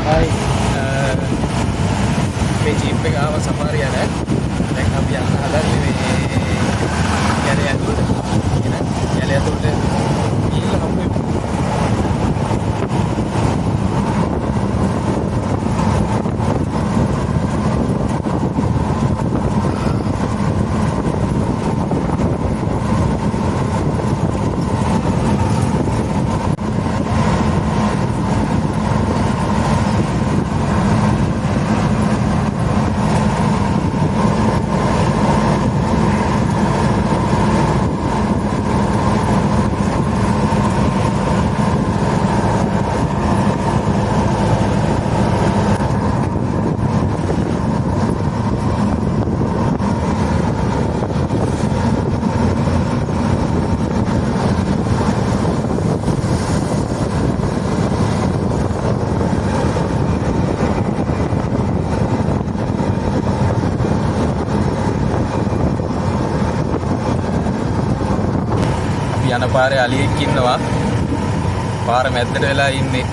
Hai, මේ jeep එක ආව සෆාරිය නේ. දැන් අපි යන්න හදන්නේ මේ යලේ ඇතුළට. යලේ ඇතුළට ගිහිල්ලා හම්බ වෙමු. යන පාරේ අලියෙක් ඉන්නවා. පාර මැද්දට වෙලා ඉන්නේ.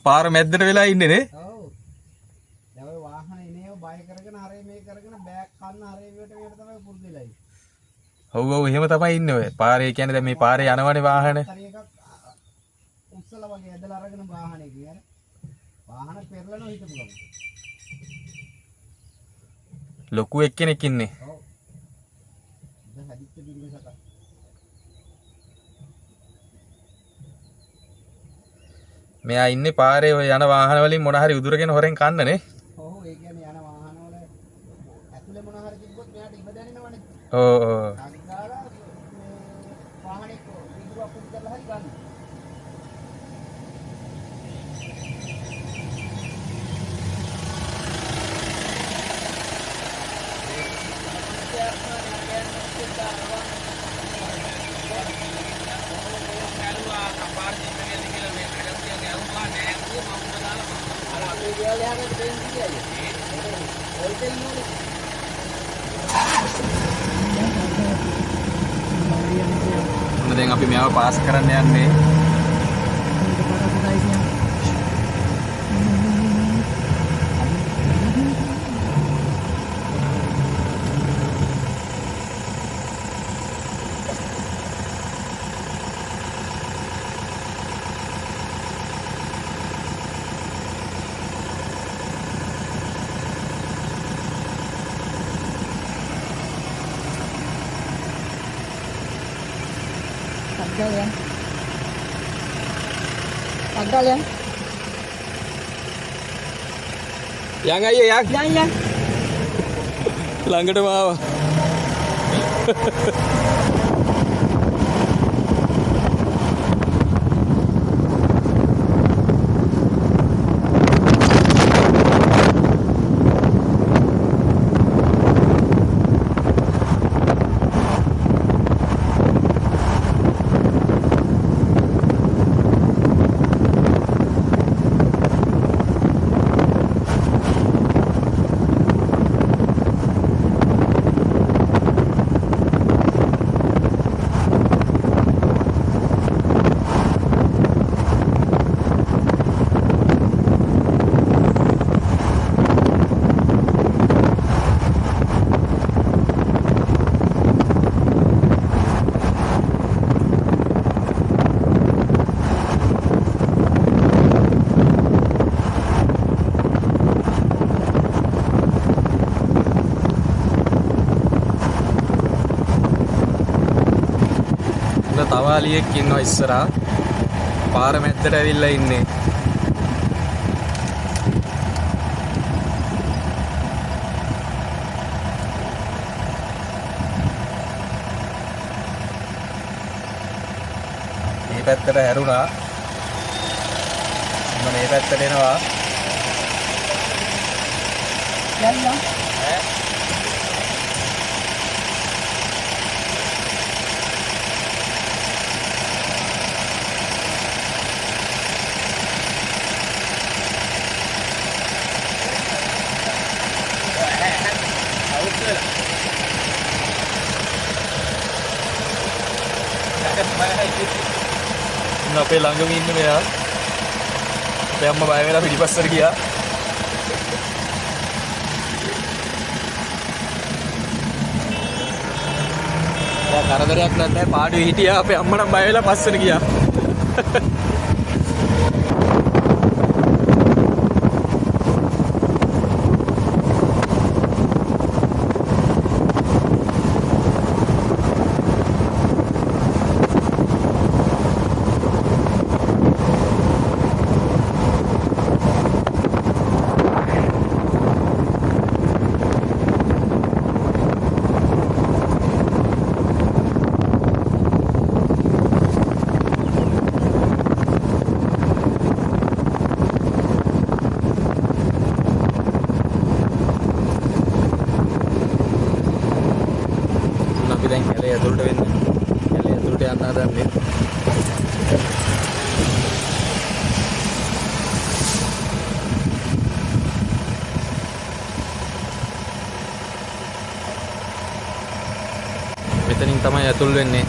පාර මැද්දට වෙලා ඉන්නේ නේ. ඔව් ඔව් එහෙම තමයි ඉන්නේ ඔය. පාරේ කියන්නේ දැන් මේ පාරේ යනවනේ වාහන. උස්සලා වගේ ඇදලා අරගෙන වාහනේ ගියර. වාහන පෙරලනවා හිටපු ගමන්. ලොකු එක්කෙනෙක් ඉන්නේ. ඔව්. දැන් හදිච්ච බින්දසක. මෙයා ඉන්නේ පාරේ ඔය යන වාහන වලින් මොන හරි උදුරගෙන හොරෙන් කන්න නේ. ඔව් ඒ කියන්නේ යන වාහන වල ඇතුලේ මොන හරි තිබ්බොත් මෙයාට ඉව දැනෙනවනේ. ඔව් ඔව්. වාහනේ විදුරක් පුඩු කරලා හරි ගන්න. දැන් අපි මෙයාව පාස් කරන්න යන්නේ. Pagdal yan. යන් අයියේ යන්. Yan. ළඟටම ආවා. තව අලියෙක් ඉන්නවා ඉස්සරහා. පාර මැද්දට ඇවිල්ලා ඉන්නේ. මේ පැත්තට හැරුණා. මම මේ පැත්තට එනවා. Yan. අපේ ළඟම ඉන්න මෙයා. අපේ අම්මා බය වෙලා පිටිපස්සට ගියා. දැන් කරදරයක් නැත්නම් පාඩුවේ හිටියා. අපේ අම්මා නම් බය වෙලා පස්සට ගියා. දැන් කැලේ ඇතුළට වෙන්නේ. කැලේ ඇතුළට යන්න හදන්නේ. මෙතනින් තමයි ඇතුල් වෙන්නේ.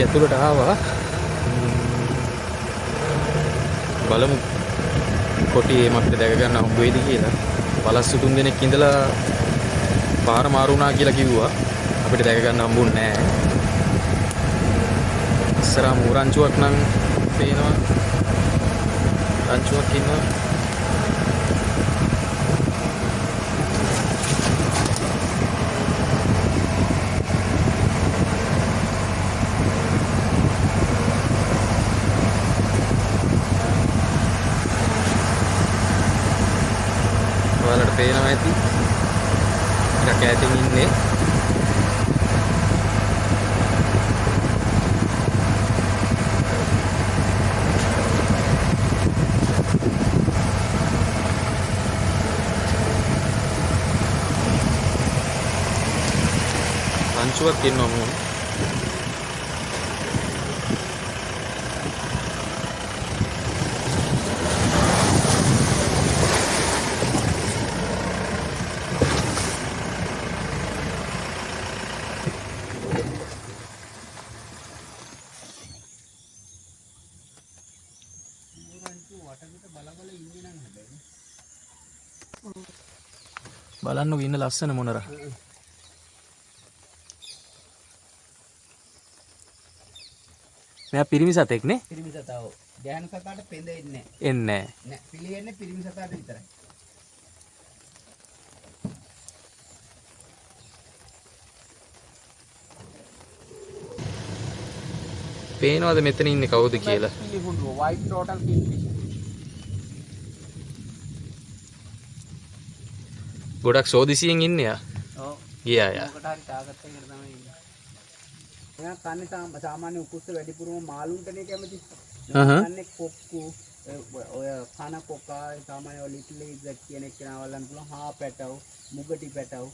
ඇතුළට ආවා. බලමු කොටියේ මට දැක ගන්න හම්බ වෙයිද කියලා. පළස්සු 3 දෙනෙක් ඉඳලා පාර මාරු වුණා කියලා කිව්වා. අපිට දැක ගන්න හම්බුන්නේ නැහැ. ඉස්සරහා මූරංචුවක් නම් පේනවා. රංචුවක් ඉන්නවා. ඔයාලට පේනවා ඇති. ටිකක් ඈතින් ඉන්නේ. අංචුවක් ඉන්නවා මම. බලන්නකො ඉන්න ලස්සන මොනර. මෙයා පිරිමි සතෙක් නේ? පිරිමි සතාව. ගැහණු සතාට පෙඳ එන්නේ එන්නේ නැහැ. පිළිෙන්නේ පිරිමි සතාට විතරයි. පේනවද මෙතන ඉන්නේ කවුද කියලා? පිළිහුඬුව white total kingfish. ගොඩක් සෝදිසියෙන් ඉන්නේ යා. ඔව්. ගියා යා. මොකට හරි ටාගට් එකකට තමයි ඉන්නේ. එයා කන්නේ සාමාන්‍ය උකුස්ස වැඩිපුරම මාළුන්ටනේ කැමති. කන්නේ කොක්කු ඔය කන කොක්කා සාමාන්‍ය ඔය ලිටල් ලීග් කියන එක නාවලන්න පුළුවන්. හා පැටව, මුගටි පැටව,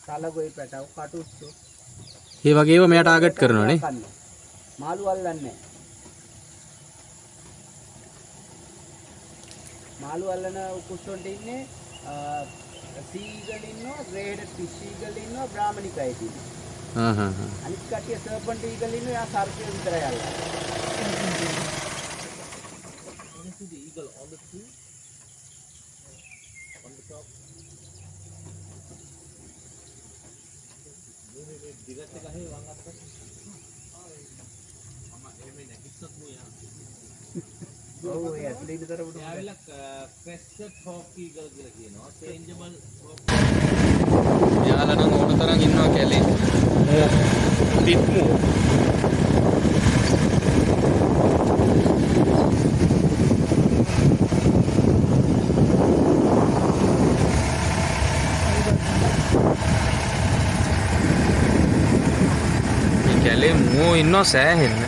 සලගොයි පැටව, කටුස්සු. ඒ වගේම මෙයා ටාගට් කරනවා නේ. මාළු අල්ලන්නේ. මාළු අල්ලන උකුස් වලට ඉන්නේ සීගල් ඉන්නවා, ග්‍රේඩඩ් ෆිෂ් ඊගල් ඉන්නවා, බ්‍රාහ්මණිකයි ඉන්නවා. අනිත් කට්ටිය සර්පන්ට් ඊගල් ඉන්නවා, යා සර්පය විතරයි අල්ලන්නේ. This is the eagle on the tree. On the top. direct එක ගහේ වං අත්ත. මම එහෙම නැගිට්ටත් නෝ යා. ඔව් ඒ ඇතුලේ විතර උඩ. යාවිලා crested hawk eagle කියලා කියනවා. changeable hawk. යාලා නම් ඕන තරම් ඉන්නවා කැලේ. තිත්මු. කැලේ මෝ ඉන්නවා සෑහෙන්න.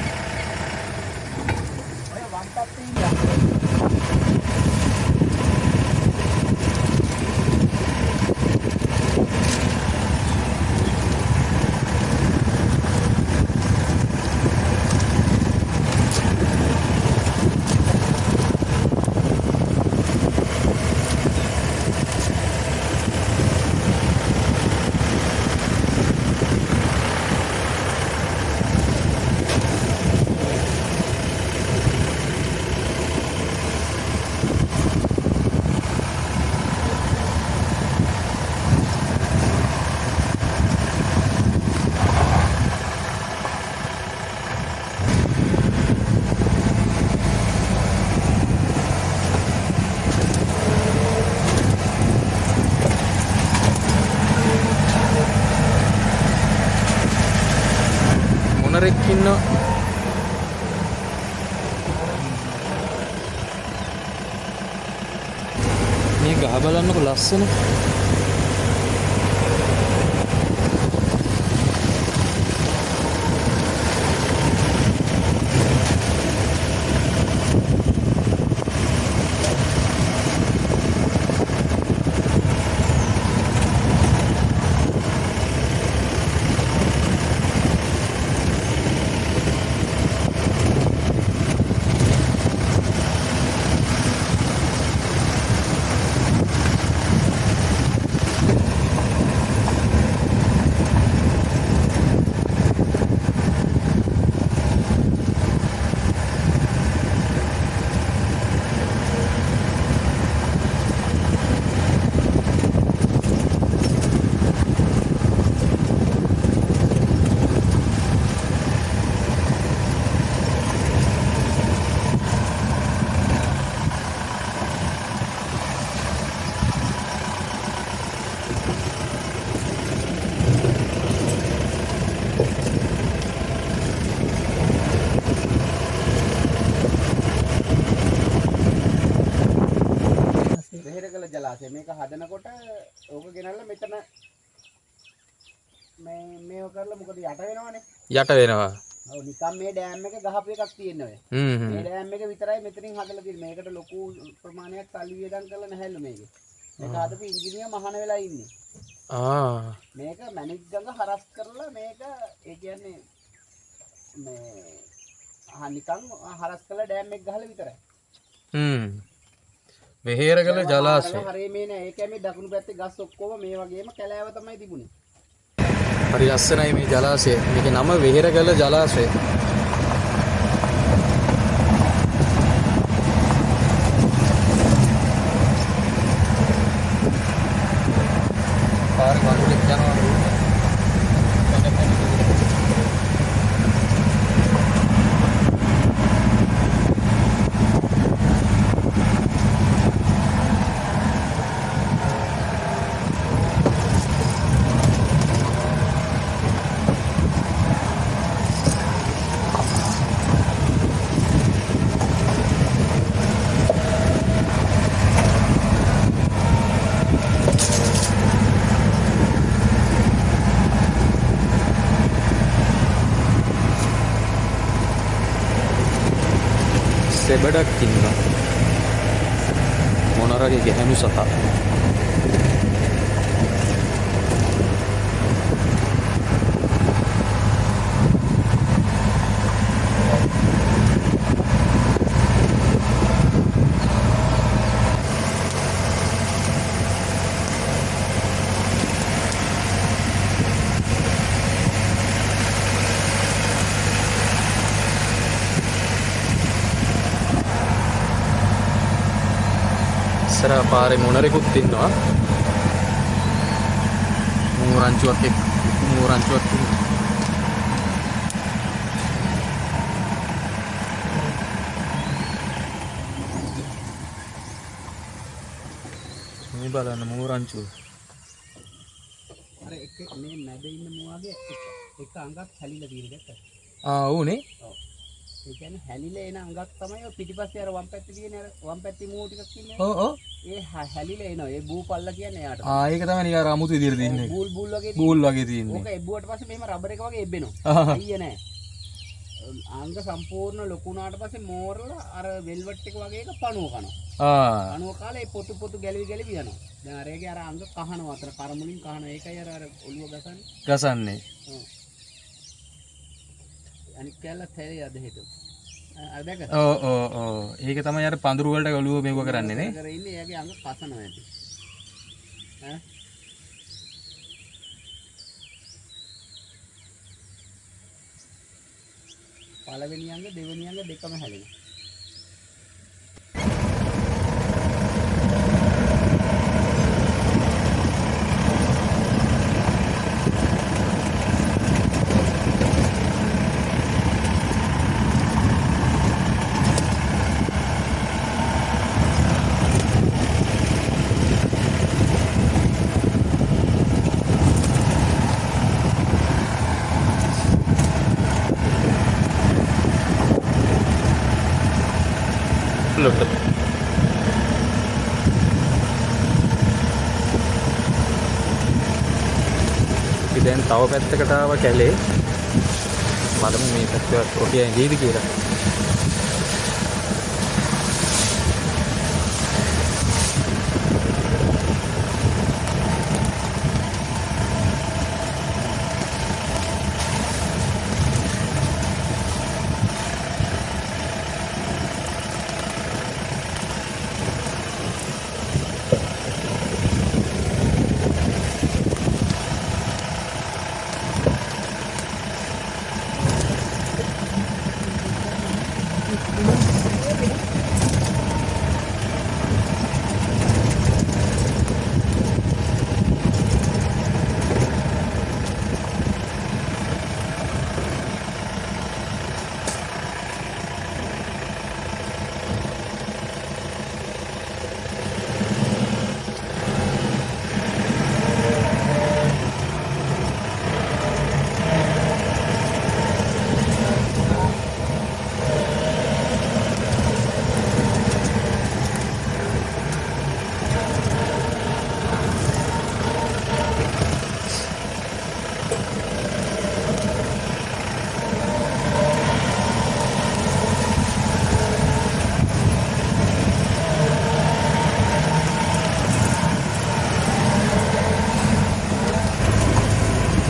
මොනරෙක් ඉන්නවා. මේ ගහ බලන්නකො ලස්සන. වෙහෙරගල ජලාශය මේක හදනකොට ඕක ගෙනල්ලා මෙතන මේව කරලා මොකද යට වෙනවනේ. යට වෙනවා. ඔව් නිකම් මේ ඩෑම් එක ගහපු එකක් තියෙන ඔය. මේ ඩෑම් එක විතරයි මෙතනින් හදලා තියෙන්නේ. මේකට ලොකු ප්‍රමාණයක් සල්ලි වියදම් කරලා නැහැලු මේකේ. මේක හදපු ඉංජිනේර මහාන වෙලා ඉන්නේ. මේක මැනික් ගඟ හරස් කරලා මේක ඒ කියන්නේ මේ නිකන් හරස් කරලා ඩෑම් එක ගහලා විතරයි. වෙහෙරගල ජලාශය. හරේ මේ නෑ. ඒකයි මේ දකුණු පැත්තේ ගස් ඔක්කොම මේ වගේම කැලෑව තමයි තිබුණේ. හරි ලස්සනයි මේ ජලාශය. මේකේ නම වෙහෙරගල ජලාශය. පාරේ වතුරක් යනවා. සෙබඩක් ඉන්නවා. මොනරගේ ගැහැණු සතා. ඉස්සරහ පාරේ මොනරෙකුත් ඉන්නවා. මූරංචුවක් මේ බලන්න මූරංචුව. අර එක මේ මැද ඉන්න මුවාගේ එක අඟක් හැලිලා තියෙන දෙයක්. ඌනේ. ඔව්. ඒ කියන්නේ හැලිලා එන අඟක් තමයි ඔය පිටිපස්සේ අර වම් පැත්තේ තියෙන අර වම් පැත්තේ මූව ටිකක් ඉන්නේ. ඔව්. ඒ හැලිලා එනවා. ඒ බූ පල්ලා කියන්නේ එයාට. ඒක තමයි නිකන් අර අමුතු විදියට තියෙන්නේ. බූල් වගේ තියෙන්නේ. ඕක එබ්බුවට පස්සේ මෙහෙම රබර් එක වගේ එබ්බෙනවා. අයිය නෑ. අංග සම්පූර්ණ ලොකු වුණාට පස්සේ මෝරලා අර වෙල්වට් එක වගේ එක පණුව කනවා. පණුව කාලේ පොතු ගැලවි යනවා. දැන් අර ඒකේ අර අංග කහනවා අතර කරමුලින් කහනවා. ඒකයි අර ඔළුව ගසන්නේ. ඔව්. අනිත් කැල්ල තැරේ අද හිටු. අර දැක. ඔව්. ඒක තමයි අර පඳුරු වලට ඔළුව මේව කරන්නේ නේ. කර ඉන්නේ එයාගේ අංග කසනවා ඇති. ඈ පළවෙනි අංග දෙවෙනි අංග දෙකම හැලෙනවා. ලොට. අපි දැන් තව පැත්තකට ආව කැලේ. බලමු මේ පැත්තට කොටිය ඇඟේද කියලා.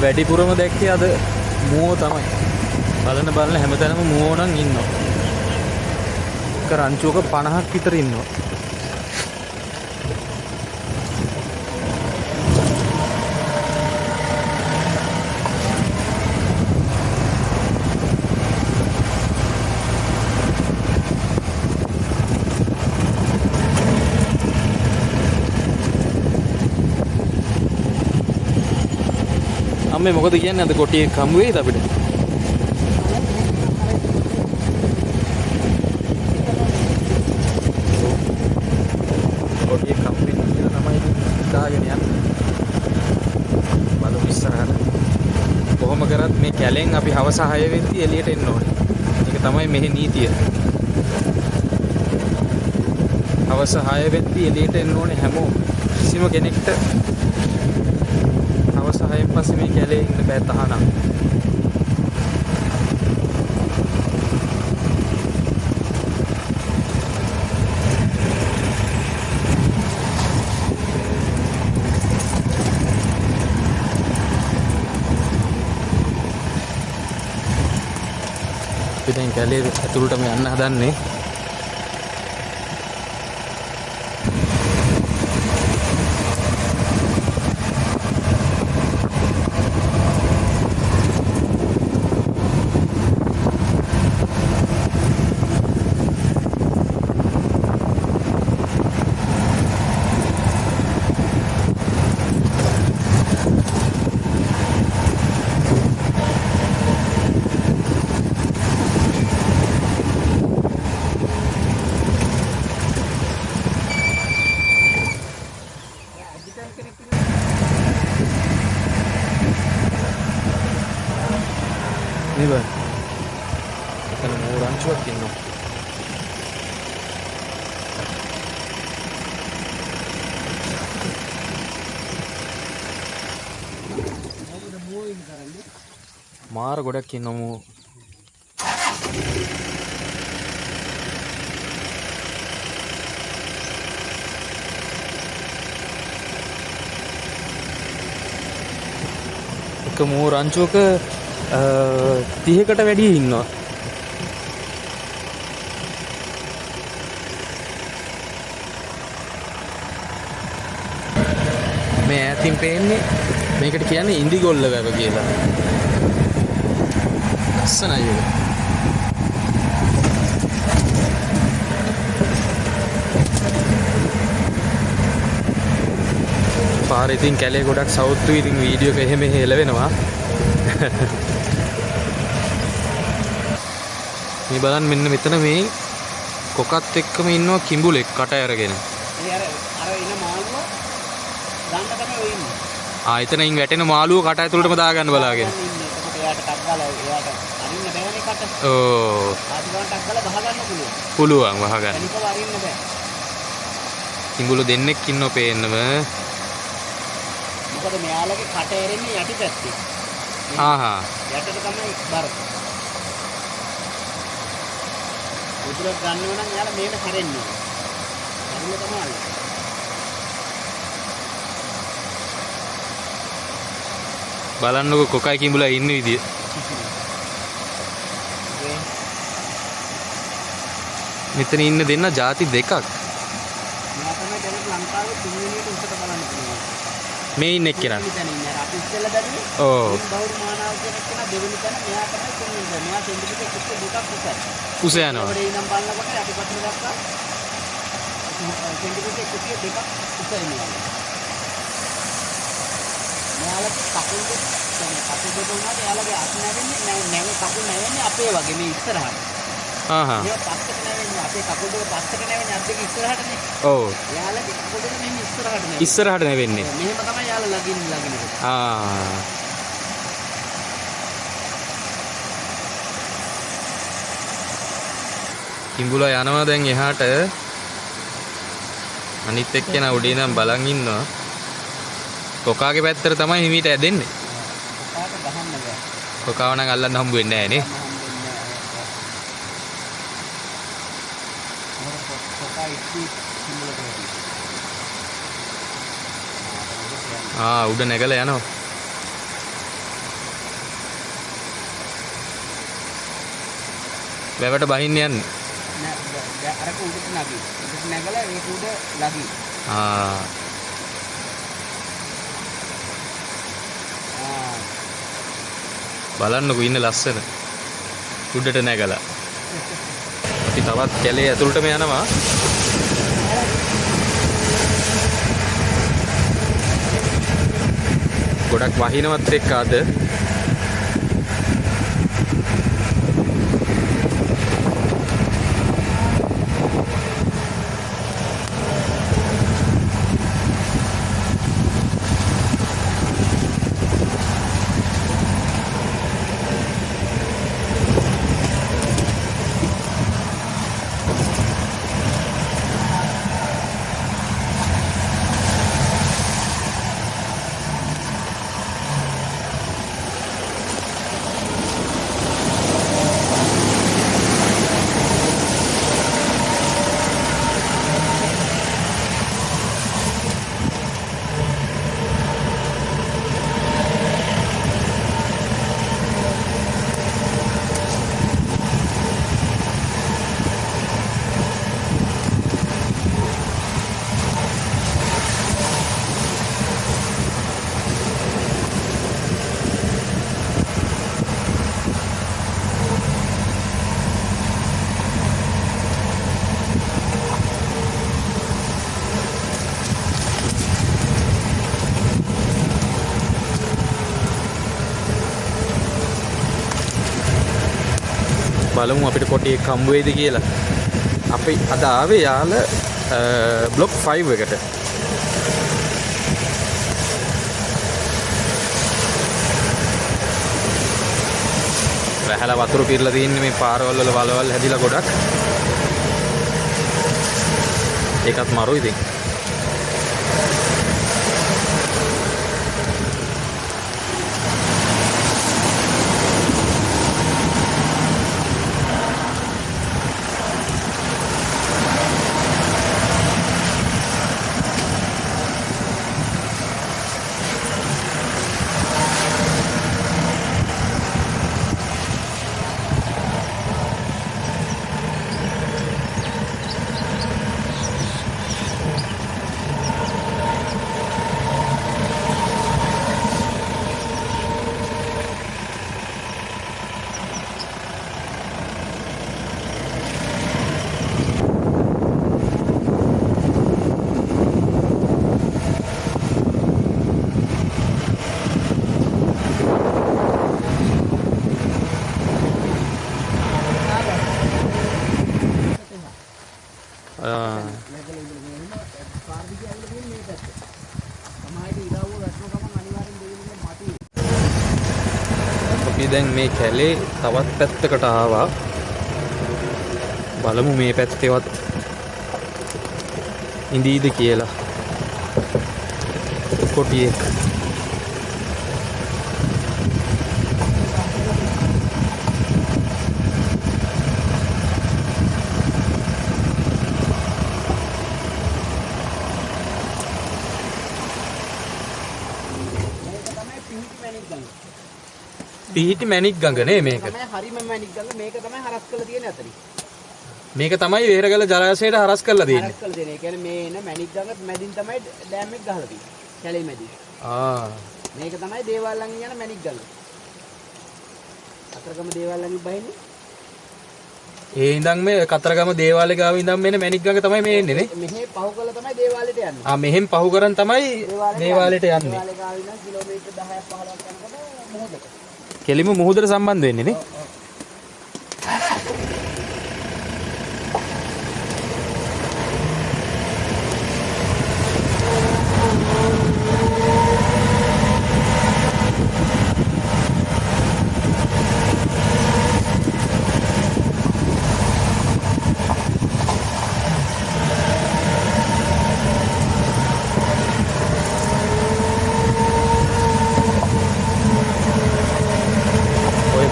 වැඩිපුරම දැක්කේ අද මුවෝ තමයි. බලන හැමතැනම මුවෝ නම් ඉන්නවා. එක රංචුවක 50ක් විතර ඉන්නවා. අම්මේ මොකද කියන්නේ අද කොටියෙක් හම්බ වෙයිද අපිට? කොටියෙක් හම්බ වෙන්න කියලා තමයි දාගෙන යන්නේ. බලමු ඉස්සරහට. කොහොම කරත් මේ කැලෙන් අපි හවස 6 වෙද්දී එළියට එන්න ඕනේ. ඒක තමයි මෙහි නීතිය. හවස 6 වෙද්දී එළියට එන්න ඕනේ හැමෝම. කිසිම කෙනෙක්ට හවස 6න් පස්සේ මේ කැලේ ඉන්න බෑ තහනම්. අපි දැන් කැලේ ඇතුළටම යන්න හදන්නේ. Ini bang, kan orang cuak ini. Mar goda kinamu. Kamu rancu ke 30කට වැඩිය ඉන්නවා. මේ ඈතින් පේන්නේ මේකට කියන්නේ ඉන්දිගොල්ල වැව කියලා. ලස්සනයි ඒක. පාරේ ඉතින් කැලේ ගොඩක් සවුත්තු ඉතින් වීඩියෝ එක එහෙම හෙලවෙනවා. මේ බලන්න මෙන්න මෙතන මේ කොකත් එක්කම ඉන්නවා කිඹුලෙක් කට අරගෙන. ඒ අර ඉන මාළුව ගන්න තමයි ඔය ඉන්නේ. එතනින් වැටෙන මාළුව කට ඇතුළටම දාගන්න බලාගෙන. එතකොට එයාට ටක් ගාලා එයාට අරින්න බෑනේ කට. ඕ ආදි ගානක් ගාලා ගහ ගන්න පුළුවන්. පුළුවන් වහගන්න. තනිකව අරින්න බෑ. කිඹුලු දෙන්නෙක් ඉන්නෝ පේන්නම. මොකද මෙයාලගේ කට ඇරෙන්නේ යටිපැත්තේ. ආහා. යටට තමයි බර. උදුරක් ගන්නව නම් එයාලා මේක හැරෙන්නේ. හැරෙන්න තමයි අල්ලන්නේ. බලන්නකො කොකයි කිඹුලා ඉන්න විදිය. මෙතන ඉන්න දෙන්න ಜಾති දෙකක්. මෙයා තමයි දැන් ලංකාවේ තුන්වෙනියට උසට බලන්න පුළුවන්. මේ ඉන්න එක්කෙනා. මෙතන ඉන්නේ අපි ඉස්සෙල්ලා දැරුවේ. ඕ. බෞද්ධ මානව කියන කෙනා දෙවෙනි තැන මෙයා තමයි තුන්වෙනි. මෙයා සෙන්ටිමීටර් 1.2ක් උසයි. උස යනවා. ඒ නම් බලනකොට යටිපතුල දක්වා සෙන්ටිමීටර් 1.2ක් උසයි මෙයා. මෙයාලගේ කකුල් දෙක තමයි කකුල් දෙක උනාට එයාලගේ අත් නැවෙන්නේ නැව කකුල් නැවෙන්නේ අපේ වගේ මේ ඉස්සරහට. ආහා. මේ පස්සට නැවෙන්නේ අපේ කකුල් දෙක පස්සට නැවෙන්නේ අත් දෙක ඉස්සරහටනේ. ඔව්. එයාලගේ කකුල් දෙක මෙන්න ඉස්සරහට නැවෙන්නේ. ඉස්සරහට නැවෙන්නේ. මෙහෙම තමයි එයාලා ළඟින්. ආ. කිඹුලා යනවා දැන් එහාට. අනිත් එක්කෙනා උඩින් නම් බලන් ඉන්නවා. කොකාගේ පැත්තට තමයි හිමීට ඇදෙන්නේ. කොකාට ගහන්න බෑ. කොකාව නම් අල්ලන්න හම්බ වෙන්නේ නැහැ නේ. කොකා ඉස්සි කිඹුලට ආ උඩ නැගලා යනවා. වැවට බහින්න යන්නේ. නෑ අරක උඩට නැගී. උඩට නැගලා ඒක උඩ ලගී. ආ බලන්නකො ඉන්න ලස්සන. උඩට නැගලා. අපි තවත් කැලේ ඇතුළටම යනවා. ගොඩක් වහිනවත් එක්ක අද බලමු අපිට කොටියක් හම්බ වෙයිද කියලා. අපි අද ආවේ යාල බ්ලොක් 5 එකට. වැහලා වතුර පිරලා තින්නේ මේ පාරවල් වල වලවල් හැදිලා ගොඩක්. ඒකත් මරු ඉතින්. අපි දැන් මේ කැලේ තවත් පැත්තකට ආවා. බලමු මේ පැත්තේවත් ඉඳීද කියලා. කොටියෙක්. පිහිටි මැණික් ගඟ නේ මේක. තමයි හරිම මැණික් ගඟ. මේක තමයි හරස් කරලා තියෙන්නේ අතරින්. මේක තමයි වේරගල ජලාශයට හරස් කරලා දෙන්නේ. හරස් කරලා දෙන්නේ. ඒ කියන්නේ මේ එන මැණික් ගඟ මැදින් තමයි ඩෑම් එක ගහලා තියෙන්නේ. කැලේ මැදින්. මේක තමයි දේවාල ළඟින් යන මැණික් ගඟ. කතරගම දේවාල ළඟින් බහින්නේ. ඒ ඉඳන් මේ කතරගම දේවාලේ ගාව ඉඳන් මෙන්න මැණික් ගඟ තමයි මේ එන්නේ නේ. මෙහෙ පහු කරලා තමයි දේවාලෙට යන්නේ. මෙහෙන් පහු කරන් තමයි දේවාලෙට යන්නේ. දේවාලේ ගාව ඉඳන් කිලෝමීටර් 10ක් 15ක් යනකොට මොහොතක. කෙලිම මුහුදට සම්බන්ධ වෙන්නේ නේ.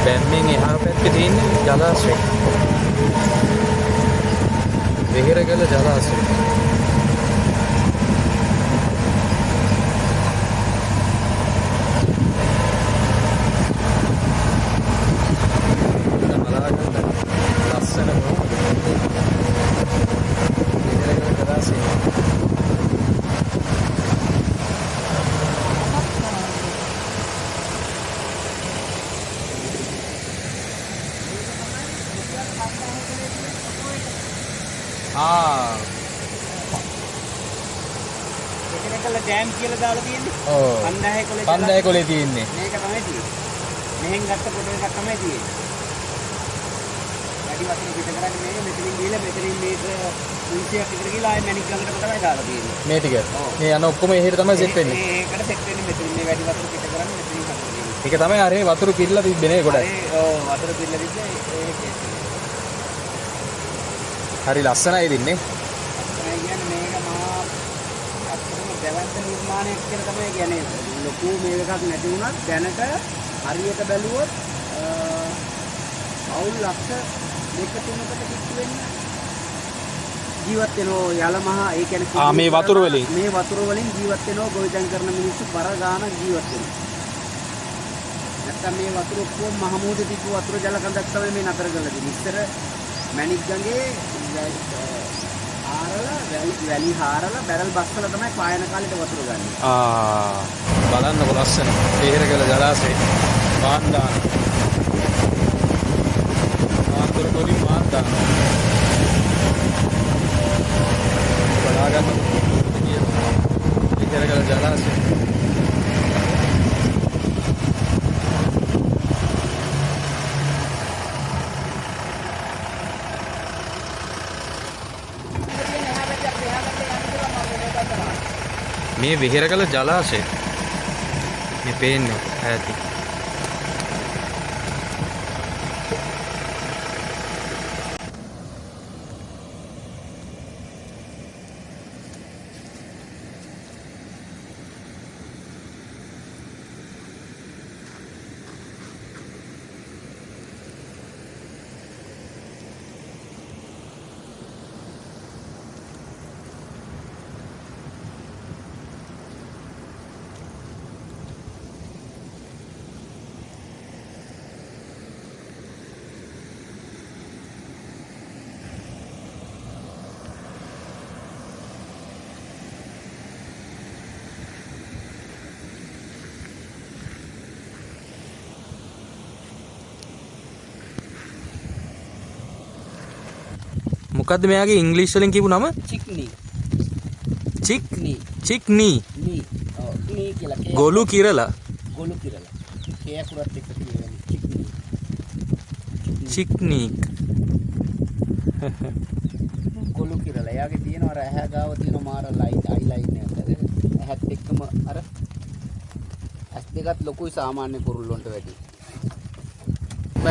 බැම්මෙන් එහා පැත්තේ තියෙන ජලාශය. වෙහෙරගල ජලාශය. බලාගන්න ලස්සන මොහොත. වෙහෙරගල ජලාශය. ඒකල ඩෑම් කියලා දාලා තියෙන්නේ. ඔව්. 50 කොලේ තියෙන්නේ. මේක තමයි තියෙන්නේ. මෙහෙන් ගත්ත පොඩ එකක් තමයි තියෙන්නේ. වැඩි වශයෙන් පිට කරන්නේ මේක මෙතනින් ගිහලා මෙතනින් මේක 300ක් විතර ගිහලා ආයෙ මැණික් ගඟටම තමයි දාලා තියෙන්නේ. මේ ටික. මේ යන ඔක්කොම එහෙට තමයි සෙට් වෙන්නේ. ඒකට සෙට් වෙන්නේ මෙතනින් මේ වැඩි වශයෙන් පිට කරන්නේ මෙතනින් හදන්නේ. ඒක තමයි අර වතුර පිරලා තිබ්බේ නේ ගොඩක්. ඔව් වතුර පිරලා තිබ්බේ ඒක. හරි ලස්සනයි දින්නේ. දැවන්ත නිර්මාණයක් කියලා තමයි කියන්නේ. ලොකු මේකක් නැති වුණත් දැනට හරියට බැලුවොත් අවුල් ලක්ෂ 2-3කට කිට්ටු වෙන්න ජීවත් වෙනෝ යලමහා ඒ කියන්නේ මේ වතුර වලින් ජීවත් වෙනෝ ගොවිතැන් කරන මිනිස්සු බර ගානක් ජීවත් වෙනවා. නැත්තම් මේ වතුර ඔක්කොම මහමූදේ තිබ්බ වතුර ජල කඳක් තමයි මේ නතර කරලා තියෙන්නේ. ඉස්සර මැණික් ගඟේ වැලි හාරලා බැරල් බස්සලා තමයි පායන කාලේට වතුර ගන්න. බලන්නකො ලස්සන. වෙහෙරගල ජලාශය. මාන්දාන. මාන්තර කොලින් මාන්දාන. බලාගන්න වෙහෙරගල ජලාශය. මේ වෙහෙරගල ජලාශය මේ පේන්නේ ඈතින්. මොකද්ද මෙයාගේ ඉංග්‍රීසි වලින් කියපු නම? චික්නී. චික්නී. ඔව් නී කියලා. ගොලු කිරලා. කේ අකුරත් එක්ක කියන්නේ චික්නී. චික්නී. ගොලු කිරලා. එයාගේ තියෙනවා අර ඇහැ ගාව තියෙන මාර ලයින් අයි ලයින් එකක්. ඇහත් එක්කම අර ඇස් දෙකත් ලොකුයි සාමාන්‍ය කුරුල්ලොන්ට වැඩි.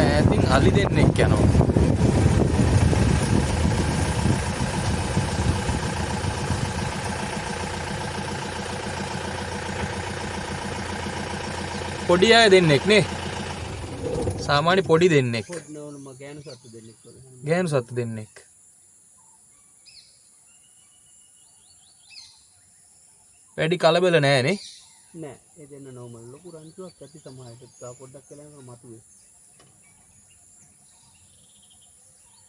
ඈතින් අලි දෙන්නෙක් යනවා. පොඩි අය දෙන්නෙක් නේ. සාමාන්‍ය පොඩි දෙන්නෙක්. නෝනම ගෑනු සත්තු දෙන්නෙක් වගේ. ගෑනු සත්තු දෙන්නෙක්. වැඩි කලබල නෑනේ. නෑ ඒ දෙන්න නෝමල් ලොකු රංචුවක් ඇති සමහරට තා පොඩ්ඩක් කියලා යනවා මතුවේ.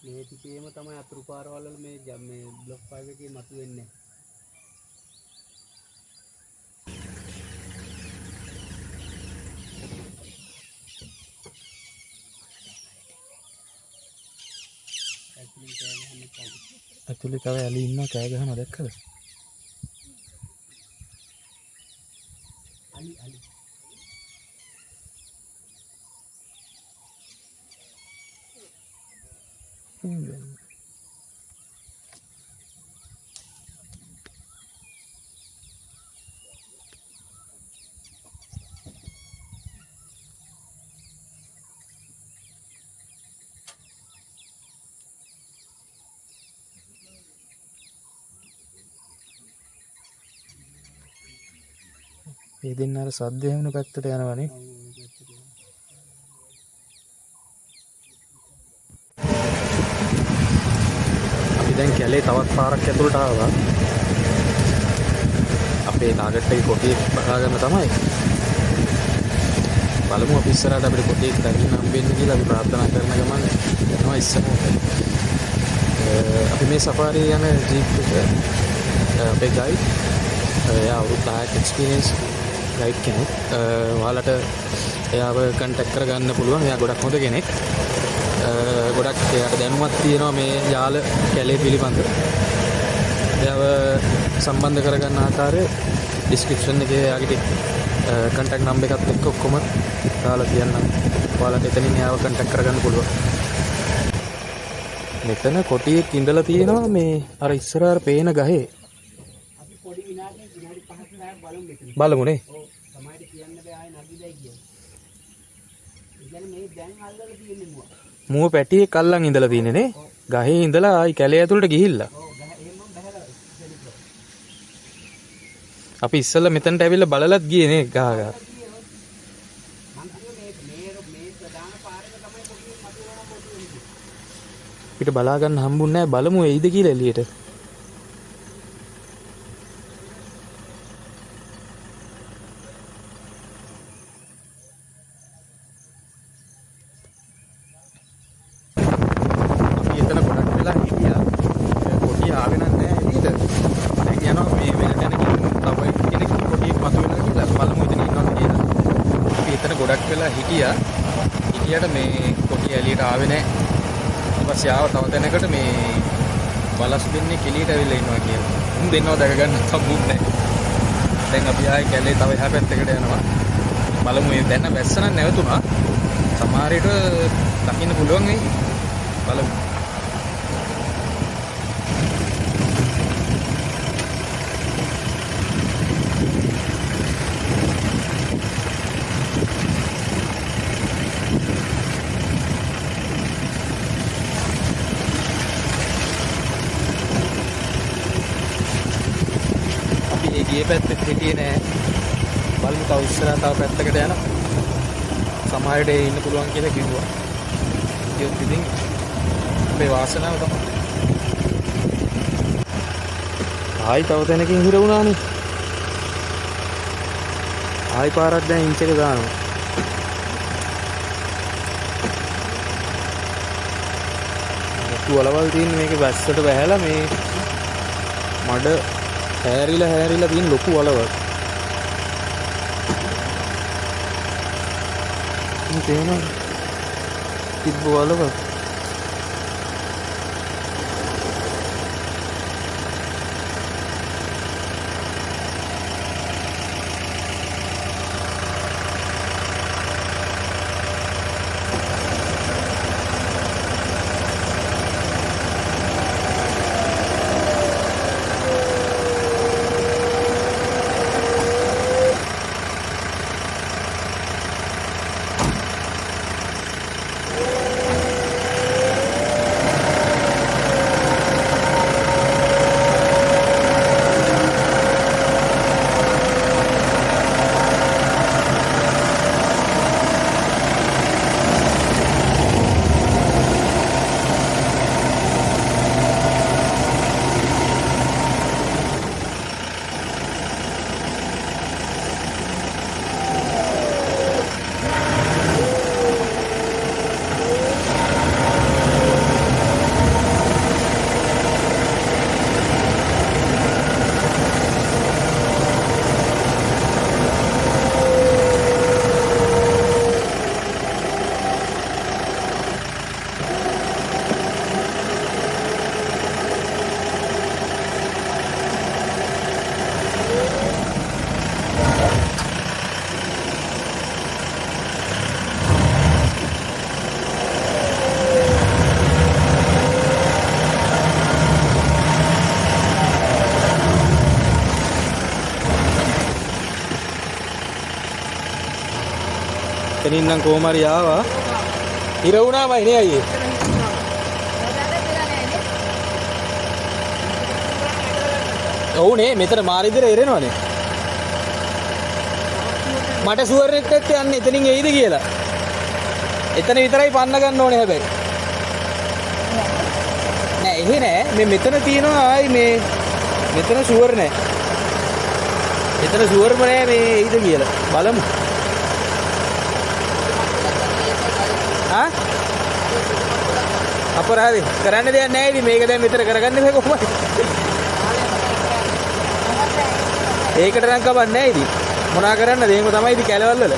මේ ටිකේම තමයි අතුරු පාරවල් වල මේ බ්ලොක් 5 එකේ මතුවෙන්නේ. ඇතුලේ තව ඇලි ඉන්නවා කෑ ගහනවා දැක්කද? අලි අලි මේ දෙන්න අර සද්ද හැමුණු පැත්තට යනවනේ. අපි දැන් කැලේ තවත් පාරක් ඇතුළට ආවා. අපේ ටාගට් එකේ කොටියක් බලා ගන්න තමයි. බලමු අපි ඉස්සරහට අපිට කොටියක් දකින්න හම්බෙන්න කියලා අපි ප්‍රාර්ථනා කරන ගමන් යනවා ඉස්සරහට. අපි මේ සෆාරියේ යන ජීප් එක අපේ ගයිඩ් එයා අවුරුදු 10ක් එක්ස්පීරියන්ස් ගයිඩ් කෙනෙක්. ඔයාලට එයාව කන්ටැක්ට් කරගන්න පුළුවන්. එයා ගොඩක් හොඳ කෙනෙක්. ගොඩක් එයාට දැනුමක් තියෙනවා මේ යාල කැලේ පිළිබඳව. එයාව සම්බන්ධ කරගන්න ආකාරය ඩිස්ක්‍රිප්ෂන් එකේ එයාගේ කන්ටැක්ට් නම්බර් එකත් එක්ක ඔක්කොම දාලා තියන්නම්. ඔයාලට එතනින් එයාව කන්ටැක්ට් කරගන්න පුළුවන්. මෙතන කොටියෙක් ඉඳලා තියෙනවා මේ අර ඉස්සරහට පේන ගහේ. අපි පොඩි විනාඩි 5ක් බලමු මෙතන. බලමුනේ. ඔව් තමයි කියන්න බෑ ආයෙ නගිදයි කියලා. ඒ කියන්නේ මේ දැන් අල්ලලා තියෙන්නේ මුවා. මුව පැටියෙක් අල්ලන් ඉඳලා තියෙන්නේ නේ. ගහේ ඉඳලා ආයි කැලේ ඇතුළට ගිහිල්ලා. ඔව් ගහ එහෙමම බහැලා දෙලිකෝ. අපි ඉස්සෙල්ලා මෙතනට ඇවිල්ලා බලලත් ගියේ නේ ගහ ගහ. මං කියන්නේ මේ ප්‍රධාන පාරක තමයි කොටියක් මතුවනවා කොටියෙන්නේ. අපිට බලා ගන්න හම්බුන්නේ නැහැ. බලමු එයිද කියලා එළියට. අපි එතන ගොඩක් වෙලා හිටියා. කොටිය ආවේ නැහැ එළියට. දැන් යනවා මේ වෙන තැනකින් තව කෙනෙක් කොටියක් මතුවෙනවා කියලා. බලමු එතන ඉන්නවද කියලා. අපි එතන ගොඩක් වෙලා හිටියා. හිටියට මේ කොටිය එළියට ආවේ නැහැ. ඊපස්සේ ආව තව තැනකට මේ බලස් දෙන්නේ කෙලියට ඇවිල්ලා ඉන්නවා කියලා. උන් දෙන්නව දැක ගන්න සම්මුන්නේ නැහැ. දැන් අපි ආයේ කැලේ තව එහා පැත්තකට යනවා. බලමු මේ දැන් වැස්ස නම් නැවතුණා. සමහර විට දකින්න පුළුවන් වෙයි. බලමු. ගියේ පැත්තට හිටියේ නෑ. බලමු තව ඉස්සරහ තව පැත්තකට යනවා. සමහර විට ඉන්න පුළුවන් කියලා කිව්වා. ඒත් ඉතින් අපේ වාසනාව තමයි. ආයි තව තැනකින් හිර වුණානේ. ආයි පාරක් දැන් ඉන්ච් එක දානවා. ලොකු වලවල් තියෙන මේකේ වැස්සට වැහැලා මේ මඩ හැරිලා තියෙන ලොකු වලවල්. මේ තේනවා තිබ්බ වලවල්. එතනින් නම් කොහොම හරි ආවා. ඉර වුණාමයි නේ අයියේ. ඔව්නේ මෙතන මාරිදිර ඉරෙනවනේ. මට ෂුවර් එකක් එක්ක යන්න එතනින් එයිද කියලා. එතන විතරයි පන්න ගන්න ඕනේ හැබැයි. නෑ එහෙ නෑ මේ මෙතන තියෙනවා ආයි මේ මෙතන ෂුවර් නෑ. මෙතන ෂුවර්ම නෑ මේ එයිද කියලා. බලමු. ආ? අපරාධේ කරන්න දෙයක් නෑ ඉතින් මේක දැන් මෙතන කරගන්න බෑ කොහොමද? ඒකට නම් කවන්නේ නෑ ඉතින්. මොනා කරන්නද? එහෙම තමයි ඉතින් කැලවල් වල.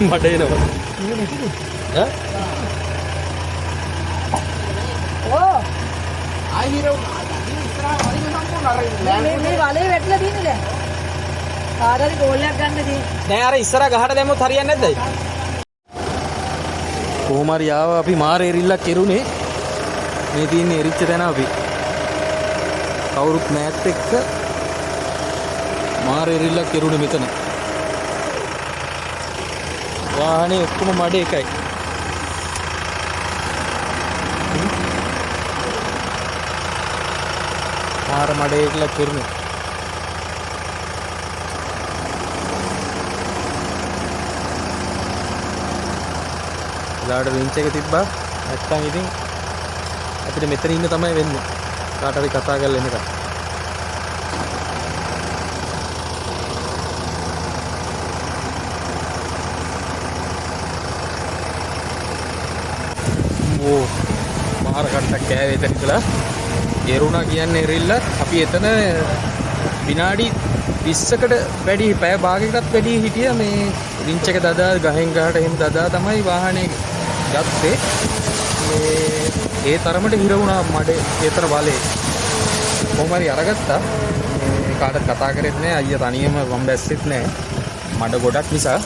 මට එනවා. ඈ? ඕ ආයිරෝ ඉස්සරහා වරින් සම්පූර්ණ අර මේ වලේ වැටලා තියෙන්නේ දැන්. කාටරි ගෝල් එකක් ගන්න තියෙන්නේ. නෑ අර ඉස්සරහ ගහට දැම්මොත් හරියන්නේ නැද්දයි? කොහොම හරි ආවා අපි මාර එරිල්ලක් කෙරුනේ. මේ තියෙන්නේ එරිච්ච තැන අපි. කවුරුත් නැත් එක්ක මාර එරිල්ලක් කෙරුනේ මෙතන. වාහනේ ඔක්කොම මඩ එකයි. මාර මඩ එකලා කෙරුනේ. ලාඩ රින්ච් එක තිබ්බා. නැත්තම් ඉතින් අපිට මෙතන ඉන්න තමයි වෙන්නේ. කාට හරි කතා කරලා එන්න එක. ඕ මාර කට්ටක් කෑවේ එතන ඉතලා. එරුණා කියන්නේ එරිල්ල. අපි එතන විනාඩි 20කට වැඩි පැය භාගයකටත් වැඩි හිටියා මේ රින්ච් එක දදා ගහෙන් ගහට එහෙම දදා තමයි වාහනේ ගත්තේ. මේ ඒ තරමට හිර වුණා මඩේ ඒතර බලේ. කොහොම හරි අරගත්තා. මේ කාටවත් කතා කරෙත් නෑ. අයියා තනියම වම් බැස්සෙත් නෑ. මඩ ගොඩක් නිසා.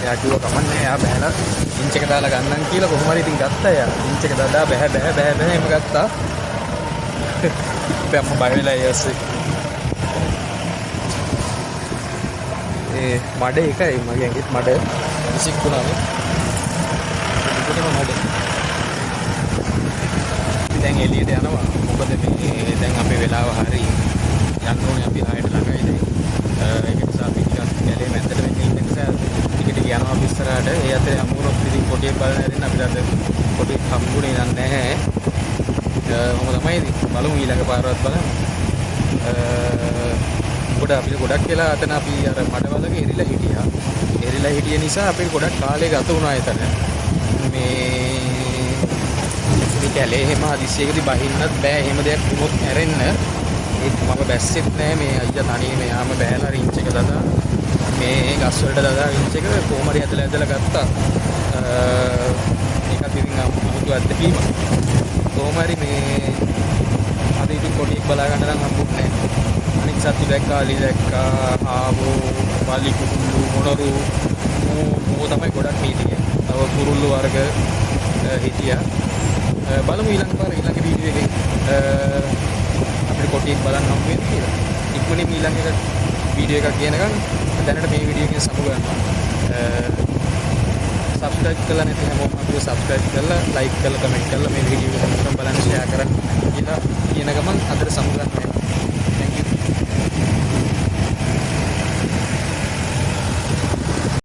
එයා කිව්වා කමන්නේ එයා බහැලා රින්ච් එක දාලා ගන්නම් කියලා කොහොම හරි ඉතින් ගත්තා එයා. රින්ච් එක දදා බෑ එහෙම ගත්තා. ඉතින් මම බය වෙලා ඊයස්සේ. ඒ මඩ එකයි මගේ ඇඟෙත් මඩ විසික් වුණානේ. ඒකටම මඩ. දැන් එළියට යනවා. මොකද මේ දැන් අපේ වෙලාව හරි යන්න ඕනේ අපි ආයෙත් ළඟයි දැන්. ඒක නිසා අපි ටිකක් කැලේ මැද්දට වෙන්න ඉන්න නිසා ටික ටික යනවා අපි ඉස්සරහට. ඒ අතරේ හම්බුනොත් ඉතින් කොටියක් බලන්න හැදෙන්න අපිට අද කොටියක් හම්බුනේ නැහැ. මොකද තමයි ඉතින් බලමු ඊළඟ පාරවත් බලමු. අපිට ගොඩක් වෙලා අතන අපි අර මඩවලක එරිලා හිටියා. එරිලා හිටිය නිසා අපිට ගොඩක් කාලේ ගත වුණා එතන. මේ කැලේ එහෙම හදිස්සියකදී බහින්නත් බෑ. එහෙම දෙයක් වුණොත් හැරෙන්න. ඒත් මම බැස්සෙත් නෑ. මේ අයියා තනියම යාම බෑලා රින්ච් එක දදා මේ ගස් වලට දදා රින්ච් එක කොහොම හරි ඇදලා ගත්තා. ඒකත් ඉතින් අමුතු අත්දැකීමක්. කොහොම හරි මේ අද ඉතින් කොටියක් බලා ගන්න නම් හම්බුනේ නැහැ. අනිත් සත්තු දැක්කා, අලි දැක්කා, ආවෝ, වලි කුරුල්ලු, මොනරු මෝ තමයි ගොඩක් හිටියේ. තව කුරුල්ලු වර්ග හිටියා. බලමු ඊළඟ වීඩියෝ එකේ අපිට කොටියක් බලන්න හම්බ වෙන්නේ කියලා. ඉක්මනින් ඊළඟ වීඩියෝ එකක් කියනකම් දැනට මේ වීඩියෝ එකෙන් සමු ගන්නවා. සබ්ස්ක්‍රයිබ් කරලා නැති හැමෝම අපිව සබ්ස්ක්‍රයිබ් කරලා ලයික් කරලා කමෙන්ට් කරලා මේ වීඩියෝ එක බලන්න ෂෙයා කරන්න කියලා කියන ගමන් අදට සමු ගන්නවා.